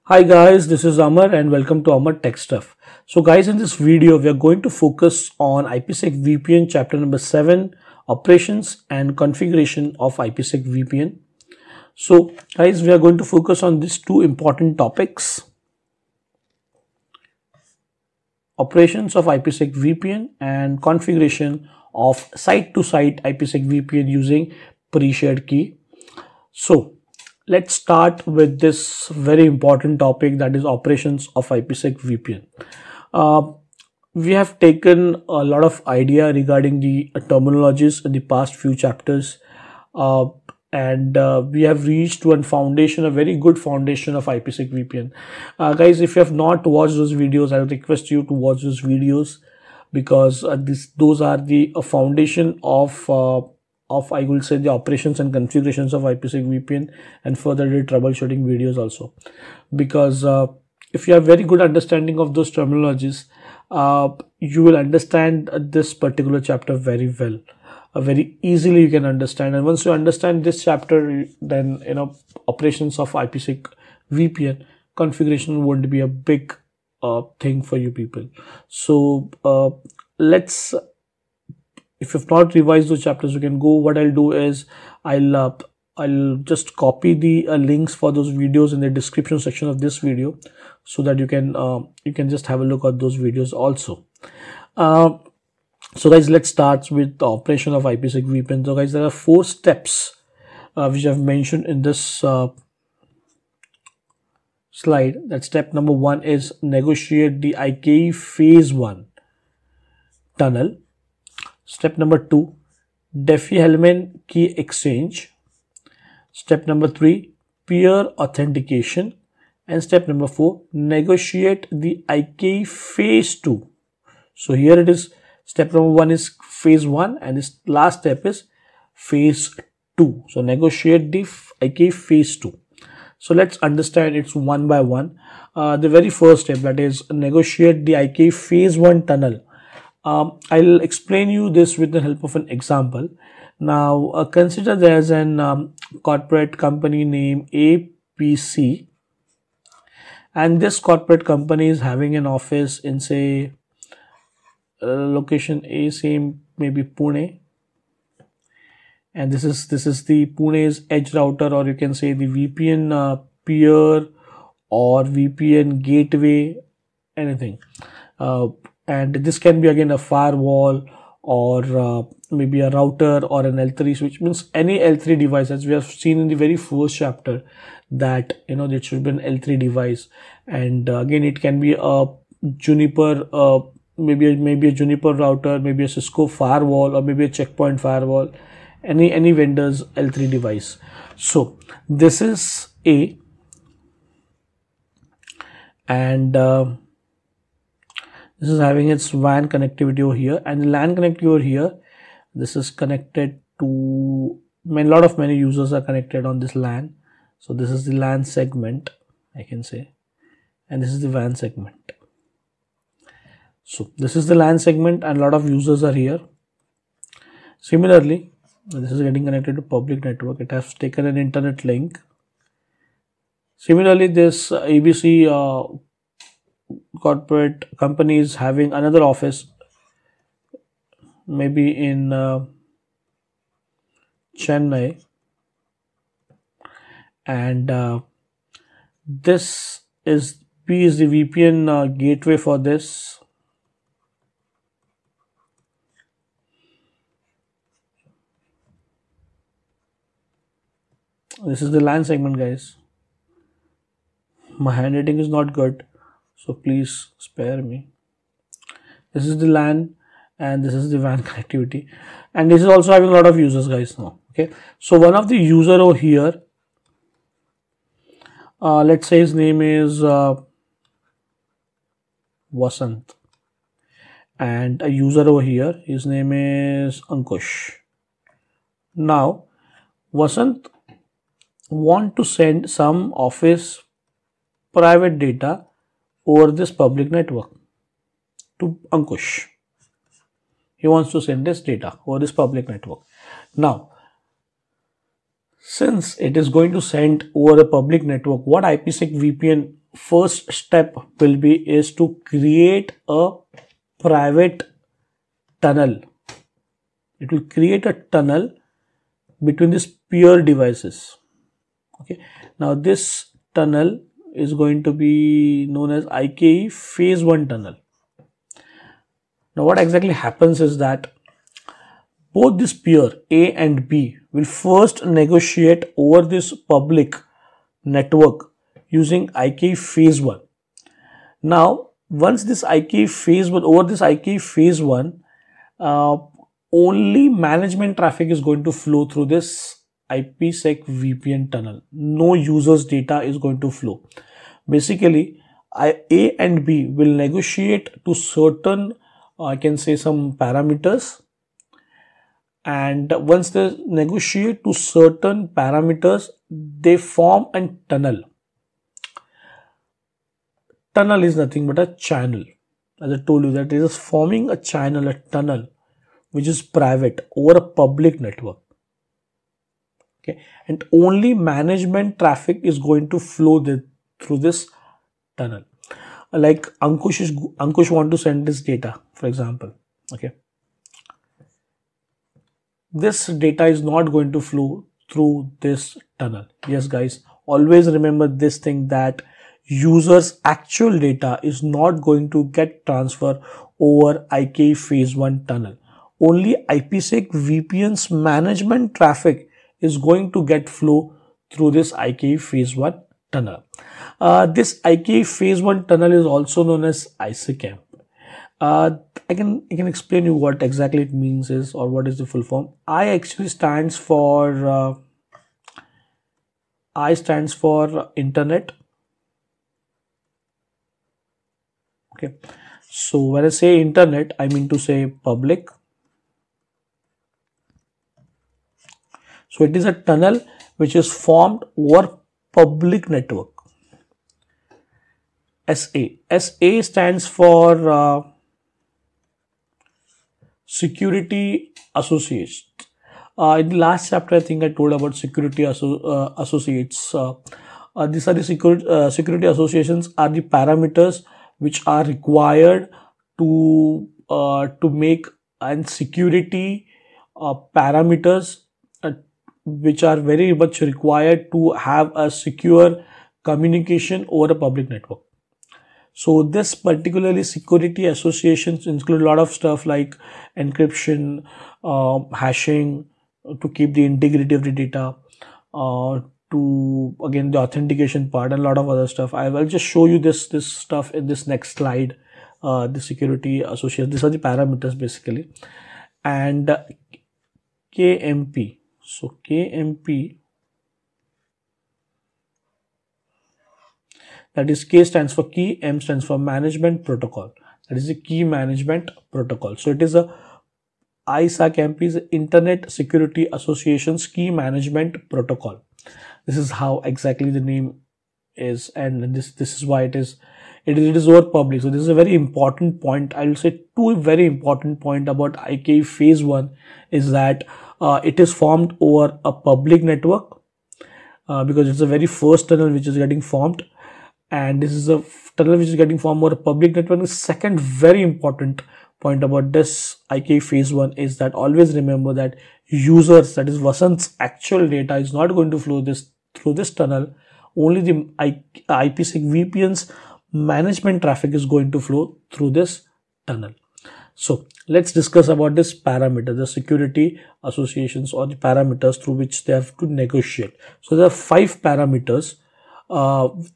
Hi guys, this is Amar and welcome to amar.techstuff. So guys, in this video we are going to focus on IPSec VPN chapter number 7, operations and configuration of IPSec VPN. So guys, we are going to focus on these two important topics: operations of IPSec VPN and configuration of site-to-site IPSec VPN using pre-shared key. So let's start with this very important topic, that is operations of IPSec VPN. We have taken a lot of idea regarding the terminologies in the past few chapters, and we have reached one foundation, a very good foundation of IPSec VPN. Guys, if you have not watched those videos, I would request you to watch those videos, because those are the foundation of I will say the operations and configurations of IPSec VPN, and further the troubleshooting videos also. Because if you have very good understanding of those terminologies, you will understand this particular chapter very well. Very easily you can understand, and once you understand this chapter, then operations of IPSec VPN configuration won't be a big thing for you people. So let's, if you've not revised those chapters, you can go. What I'll do is I'll just copy the links for those videos in the description section of this video, so that you can just have a look at those videos also. So guys, let's start with the operation of IPSec VPN. So guys, there are 4 steps which I've mentioned in this slide. That step number 1 is negotiate the IKE phase 1 tunnel. Step number 2, Diffie-Hellman key exchange. Step number 3, peer authentication. And step number 4, negotiate the IKE phase 2. So here it is. Step number 1 is phase 1 and this last step is phase 2. So negotiate the IKE phase 2. So let's understand it's one by one. The very first step, that is negotiate the IKE phase 1 tunnel. I'll explain you this with the help of an example. Now consider there's an corporate company named APC, and this corporate company is having an office in, say, location A, same maybe Pune, and this is the Pune's edge router, or you can say the VPN peer or VPN gateway, anything. And this can be again a firewall, or maybe a router or an L3 switch, means any L3 device, as we have seen in the very first chapter, that it should be an L3 device. And again, it can be a Juniper, maybe a Juniper router, maybe a Cisco firewall, or maybe a Checkpoint firewall, any vendor's L3 device. So this is A, and this is having its WAN connectivity over here, and the LAN connectivity over here. This is connected to many users are connected on this LAN. So this is the LAN segment, I can say, and this is the WAN segment. So this is the LAN segment and a lot of users are here. Similarly, this is getting connected to public network. It has taken an internet link. Similarly, this ABC corporate company is having another office, maybe in Chennai, and this is P is the VPN gateway for this. This is the LAN segment, guys. My handwriting is not good, so please spare me. This is the LAN and this is the WAN connectivity, and this is also having a lot of users, guys, now. Okay, so one of the user over here, let's say his name is Vasant, and a user over here, his name is Ankush. Now Vasant want to send some office private data over this public network to Ankush. He wants to send this data over this public network. Now Since it is going to send over a public network, what IPSec VPN first step will be is to create a private tunnel. It will create a tunnel between these peer devices. Okay, now this tunnel is going to be known as IKE phase 1 tunnel. Now what exactly happens is that both this peer A and B will first negotiate over this public network using IKE phase 1. Now once this IKE phase 1, over this IKE phase 1, only management traffic is going to flow through this IPSec VPN tunnel. No users data is going to flow. Basically A and B will negotiate to certain, I can say, some parameters, and once they negotiate to certain parameters, they form a tunnel. Tunnel is nothing but a channel. As I told you, that it is forming a channel, a tunnel, which is private over a public network. Okay, and only management traffic is going to flow through this tunnel. Like Ankush want to send this data, for example. Okay, this data is not going to flow through this tunnel. Yes guys, always remember this thing, that users actual data is not going to get transferred over IKE phase 1 tunnel. Only IPSec VPN's management traffic is going to get flow through this IKE phase 1 tunnel. This IKE phase 1 tunnel is also known as ISAKMP. I can explain you what exactly it means is, or what is the full form. I actually stands for internet. Okay, so when I say internet, I mean to say public. So it is a tunnel which is formed over public network. SA stands for security associates. In the last chapter, I think I told about security associates. These are the security associations are the parameters which are required to make and security parameters which are very much required to have a secure communication over a public network. So this particularly security associations include a lot of stuff like encryption, hashing to keep the integrity of the data, to again the authentication part, and a lot of other stuff. I will just show you this stuff in this next slide. The security association, these are the parameters basically. And KMP. So KMP, that is K stands for key, M stands for management protocol. That is the key management protocol. So it is a ISAKMP is Internet Security Association's key management protocol. This is how exactly the name is, and this is why it is over public. So this is a very important point. I will say two very important point about IKE phase 1 is that it is formed over a public network because it's the very first tunnel which is getting formed, and this is a tunnel which is getting formed over a public network. The second very important point about this IKE phase 1 is that always remember that users, that is Vasant's actual data, is not going to flow through this tunnel. Only the IPSec VPN's management traffic is going to flow through this tunnel. So let's discuss about this parameter, the security associations, or the parameters through which they have to negotiate. So there are 5 parameters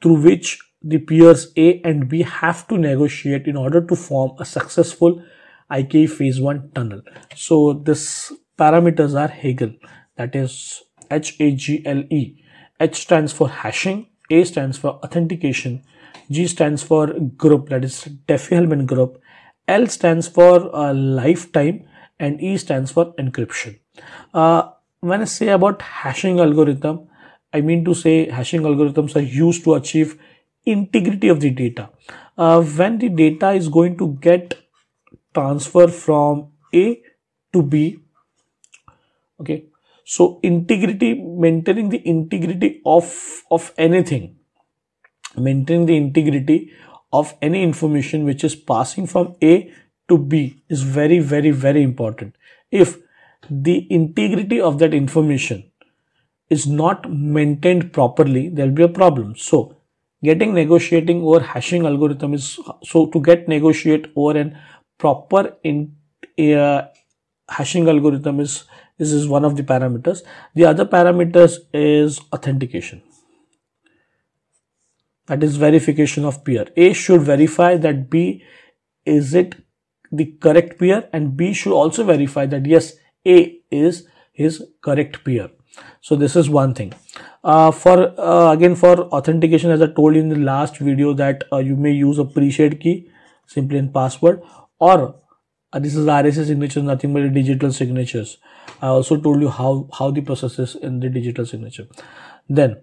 through which the peers A and B have to negotiate in order to form a successful IKE phase 1 tunnel. So this parameters are Haggle, that is HAGLE. H stands for hashing, A stands for authentication, G stands for group, that is Diffie-Hellman group, L stands for lifetime, and E stands for encryption. When I say about hashing algorithm, I mean to say hashing algorithms are used to achieve integrity of the data. When the data is going to get transferred from A to B, okay, So integrity, maintaining the integrity of anything, maintaining the integrity of any information which is passing from A to B is very, very, very important. If the integrity of that information is not maintained properly, there will be a problem. So negotiating over hashing algorithm is, so to negotiate over an proper hashing algorithm is, this is one of the parameters. The other parameters is authentication, that is verification of peer. A should verify that B is it the correct peer, and B should also verify that yes, A is his correct peer. So this is one thing. Again for authentication, as I told you in the last video, that you may use a pre-shared key, simply in password, or this is RSA signature, nothing but digital signatures. I also told you how the process is in the digital signature. Then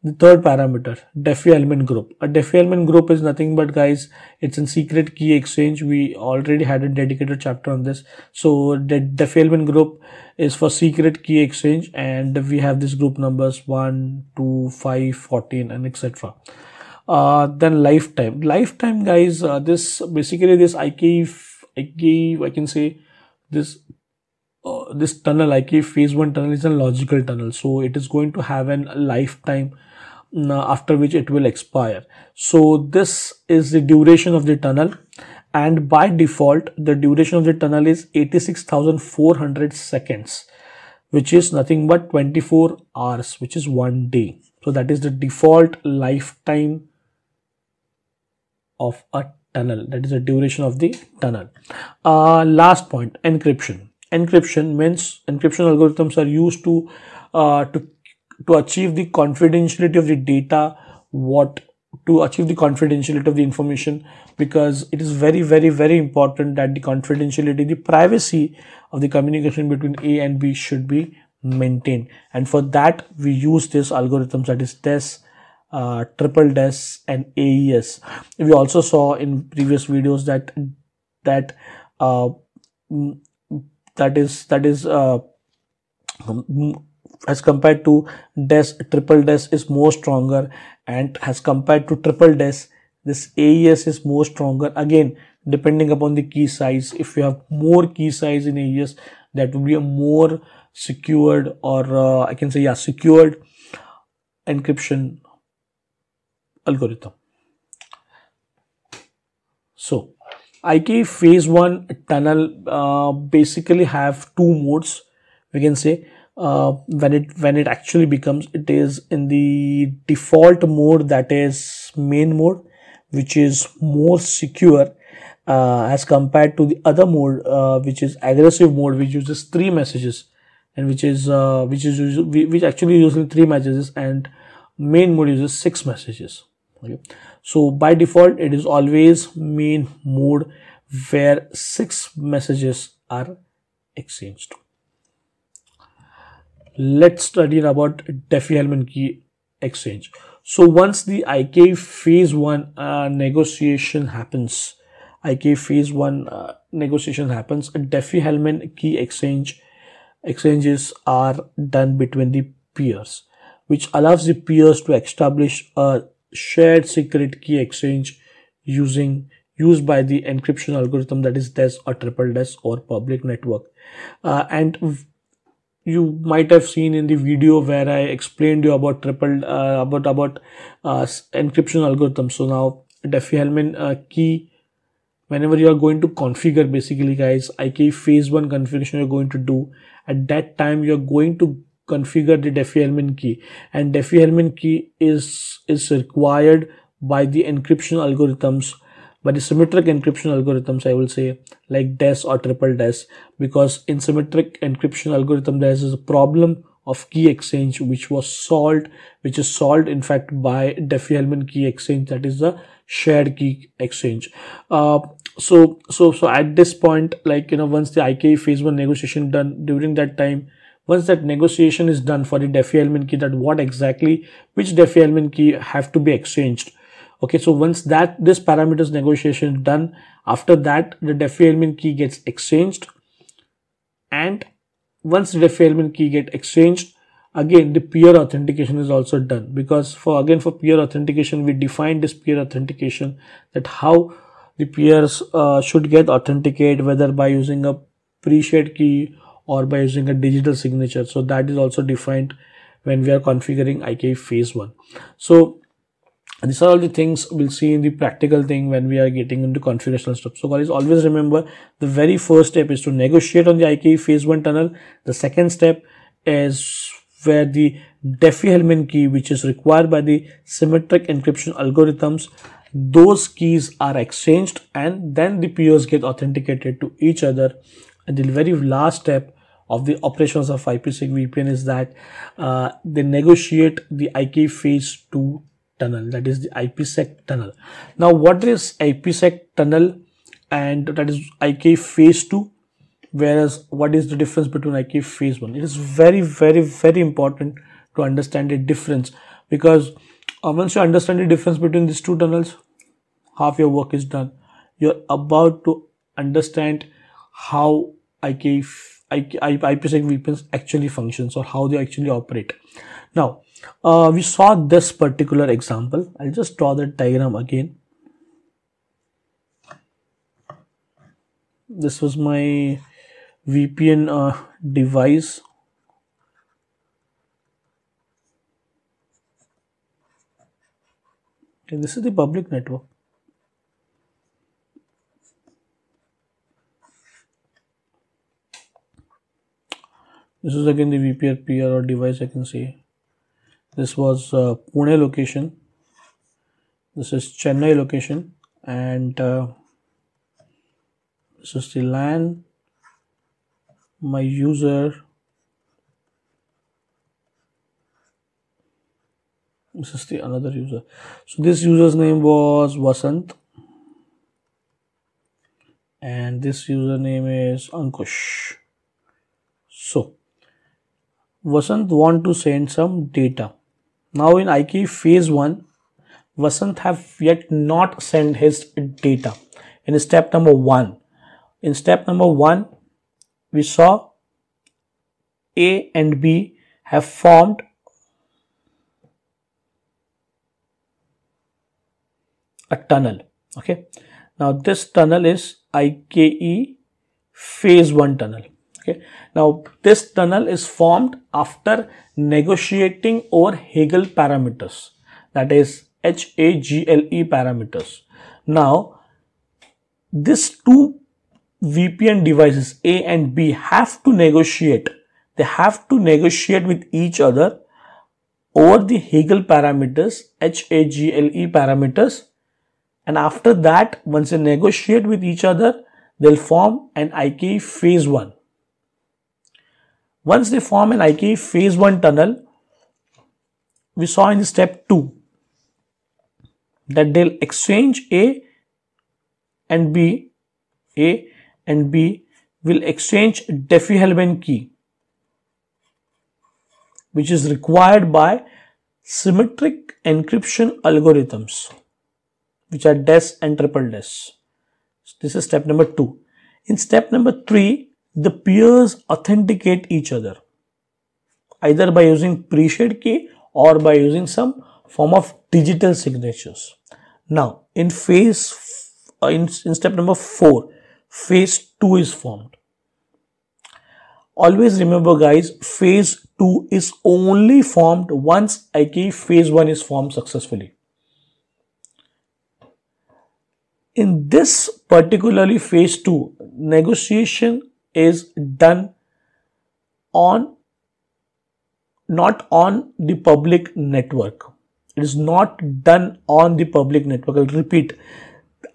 the third parameter, Diffie element group. A Diffie element group is nothing but, guys, it's a secret key exchange. We already had a dedicated chapter on this. So the Diffie element group is for secret key exchange, and we have these group numbers 1, 2, 5, 14, and etc. Then lifetime, guys, this basically this I can say this this tunnel, IK phase 1 tunnel, is a logical tunnel, so it is going to have a lifetime after which it will expire. So this is the duration of the tunnel, and by default the duration of the tunnel is 86,400 seconds, which is nothing but 24 hours, which is 1 day. So that is the default lifetime of a tunnel, that is the duration of the tunnel. Last point, encryption. Encryption means encryption algorithms are used to achieve the confidentiality of the data, to achieve the confidentiality of the information, because it is very, very, very important that the confidentiality, the privacy of the communication between A and B should be maintained. And for that we use this algorithms, that is DES, triple DES, and AES. We also saw in previous videos that as compared to DES, triple DES is more stronger, and as compared to triple DES, this AES is more stronger. Again, depending upon the key size, if you have more key size in AES, that will be a more secured, or I can say, yeah, secured encryption algorithm. So IK phase 1 tunnel basically have two modes, we can say. When it actually becomes, it is in the default mode, that is main mode, which is more secure as compared to the other mode, which is aggressive mode, which uses 3 messages, and which actually uses 3 messages, and main mode uses 6 messages. Okay, so by default it is always main mode, where 6 messages are exchanged. Let's study about Diffie element key exchange. So once the IK phase 1 negotiation happens, a Diffie element key exchanges are done between the peers, which allows the peers to establish a shared secret key exchange used by the encryption algorithm, that is DES or triple DES or public network. And you might have seen in the video where I explained you about encryption algorithm. So now Diffie element key, whenever you are going to configure, basically, guys, IK phase 1 configuration you're going to do, at that time you're going to configure the Diffie element key, and Diffie element key is required by the encryption algorithms, by the symmetric encryption algorithms, I will say, like DES or triple DES, because in symmetric encryption algorithm there is a problem of key exchange which is solved in fact by Diffie element key exchange, that is the shared key exchange. So at this point, like, once the IK phase 1 negotiation done, during that time, once that negotiation is done for the Diffie element key, that which Diffie element key have to be exchanged. Okay, so once this parameters negotiation is done, after that the Diffie element key gets exchanged, and once the defilement key get exchanged, again the peer authentication is also done, because for peer authentication we defined this peer authentication, that how the peers should get authenticated, whether by using a pre-shared key or by using a digital signature. So that is also defined when we are configuring IKE phase 1. So these are all the things we'll see in the practical thing when we are getting into configurational stuff. So guys, always remember, the very first step is to negotiate on the IKE phase 1 tunnel. The second step is where the Diffie-Hellman key, which is required by the symmetric encryption algorithms, those keys are exchanged and then the peers get authenticated to each other. And the very last step of the operations of IPSEC VPN is that they negotiate the IKE phase 2 tunnel, that is the IPSEC tunnel. Now what is IPSEC tunnel and that is IKE phase 2, whereas what is the difference between IKE phase 1? It is very important to understand the difference, because once you understand the difference between these two tunnels, half your work is done. You're about to understand how IPSEC VPNs actually functions, or how they actually operate. Now we saw this particular example. I'll just draw the diagram again. This was my VPN device. Okay, this is the public network. This is again the VPN peer or device. I can see this was Pune location, this is Chennai location, and this is the LAN, my user, this is the another user. So this user's name was Vasant and this username is Ankush. So Vasant want to send some data. Now in IKE phase 1, Vasant have yet not sent his data in step number 1. In step number 1, we saw A and B have formed a tunnel. Okay. Now this tunnel is IKE phase 1 tunnel. Okay. Now this tunnel is formed after negotiating over Hegel parameters, that is HAGLE parameters. Now these two VPN devices A and B have to negotiate. They have to negotiate with each other over the Hegel parameters, HAGLE parameters, and after that, once they negotiate with each other, they'll form an IKE phase 1. Once they form an IKE phase 1 tunnel, we saw in step 2 that they'll exchange A and B. A and B will exchange Diffie-Hellman key, which is required by symmetric encryption algorithms, which are DES and triple DES. So this is step number 2. In step number 3, the peers authenticate each other either by using pre-shared key or by using some form of digital signatures. Now in step number 4, phase 2 is formed. Always remember guys, phase 2 is only formed once IKE phase 1 is formed successfully. In this particularly phase 2, negotiation is done not on the public network. It is not done on the public network. I'll repeat.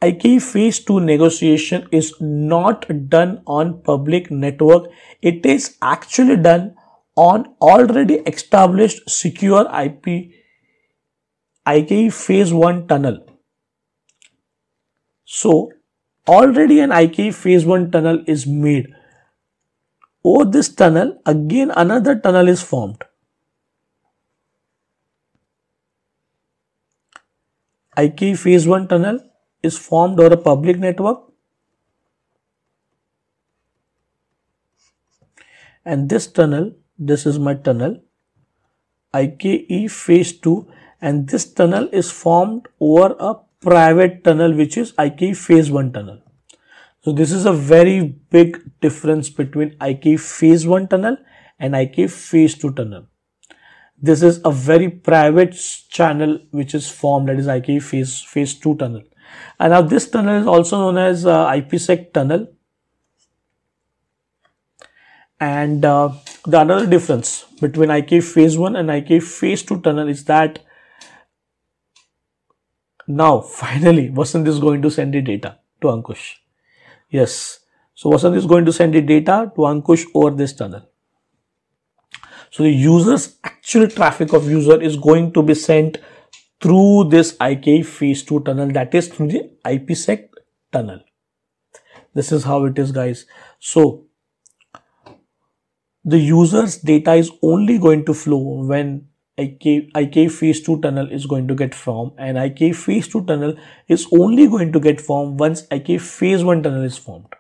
IKE phase 2 negotiation is not done on public network. It is actually done on already established secure IP IKE phase 1 tunnel. So already an IKE phase 1 tunnel is made. Over this tunnel, again another tunnel is formed. IKE phase 1 tunnel is formed over a public network, and this tunnel, this is my tunnel IKE phase 2, and this tunnel is formed over a private tunnel which is IKE phase 1 tunnel. So this is a very big difference between IKE phase 1 tunnel and IKE phase 2 tunnel. This is a very private channel which is formed, that is IKE phase 2 tunnel. And now this tunnel is also known as IPSec tunnel. And the another difference between IKE phase 1 and IKE phase 2 tunnel is that now finally Vasant is going to send the data to Ankush. Yes, so Vasant is going to send the data to Ankush over this tunnel. So the user's actual traffic of user is going to be sent through this IKE phase 2 tunnel, that is through the IPSec tunnel. This is how it is, guys. So the user's data is only going to flow when IKE phase 2 tunnel is going to get formed, and IKE phase 2 tunnel is only going to get formed once IKE phase 1 tunnel is formed.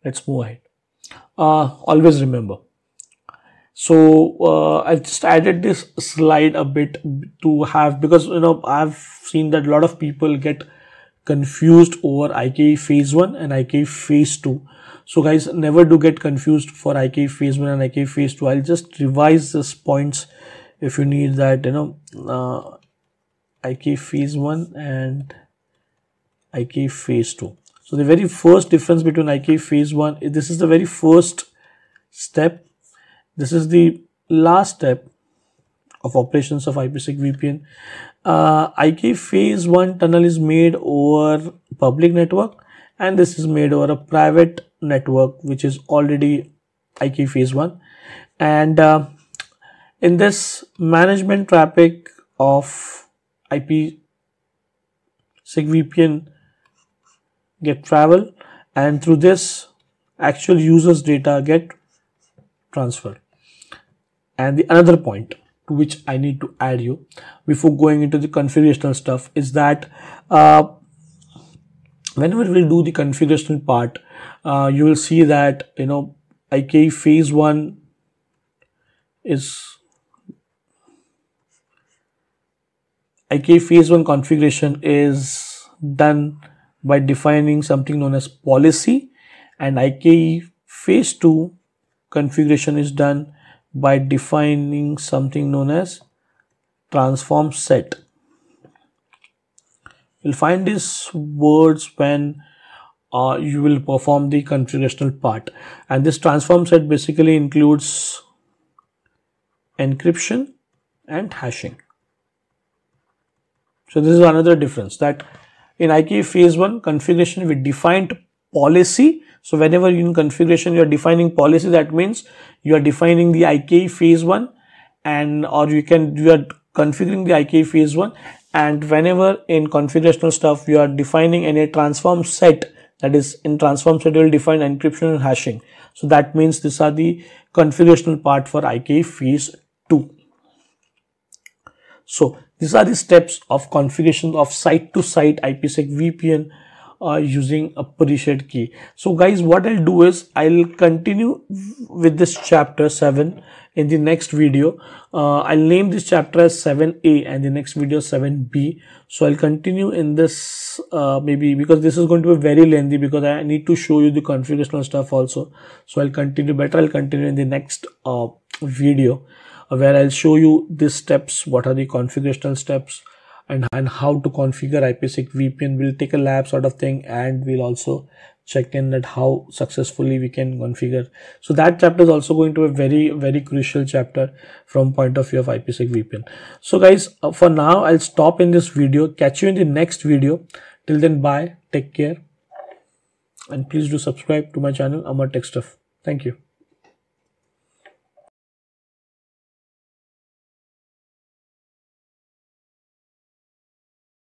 Let's move ahead. Always remember. So I've just added this slide a bit to have, because I've seen that a lot of people get confused over IKE phase 1 and IKE phase 2. So guys, never do get confused for IKE phase 1 and IKE phase 2. I'll just revise these points if you need that, IKE phase 1 and IKE phase 2. So the very first difference between IKE phase 1, this is the very first step. This is the last step of operations of IPSec VPN. IKE phase 1 tunnel is made over public network, and this is made over a private network which is already IKE phase 1. And in this management traffic of IPSec VPN get travel, and through this actual users data get transferred. And the another point to which I need to add you before going into the configurational stuff is that whenever we do the configurational part, you will see that IKE phase 1 is IKE phase 1 configuration is done by defining something known as policy, and IKE phase 2 configuration is done by defining something known as transform set. You'll find these words when you will perform the configurational part, and this transform set basically includes encryption and hashing. So this is another difference, that in IKE phase 1 configuration we defined policy. So whenever in configuration you are defining policy, that means you are defining the IKE phase 1, and or you are configuring the IKE phase 1, and whenever in configurational stuff you are defining any transform set, that is in transform set you will define encryption and hashing. So that means these are the configurational part for IKE phase 2. So these are the steps of configuration of site-to-site IPSec VPN using a pre-shared key. So guys, what I'll do is I'll continue with this chapter 7 in the next video. I'll name this chapter as 7A and the next video 7B. So I'll continue in this maybe, because this is going to be very lengthy, because I need to show you the configurational stuff also. So I'll continue in the next video where I'll show you these steps, what are the configurational steps, and how to configure IPSec VPN. We'll take a lab sort of thing, and we'll also check in that how successfully we can configure. So that chapter is also going to be a very, very crucial chapter from point of view of IPSec VPN. So guys, for now I'll stop in this video. Catch you in the next video. Till then, bye, take care, and please do subscribe to my channel, amar.techstuff. Thank you.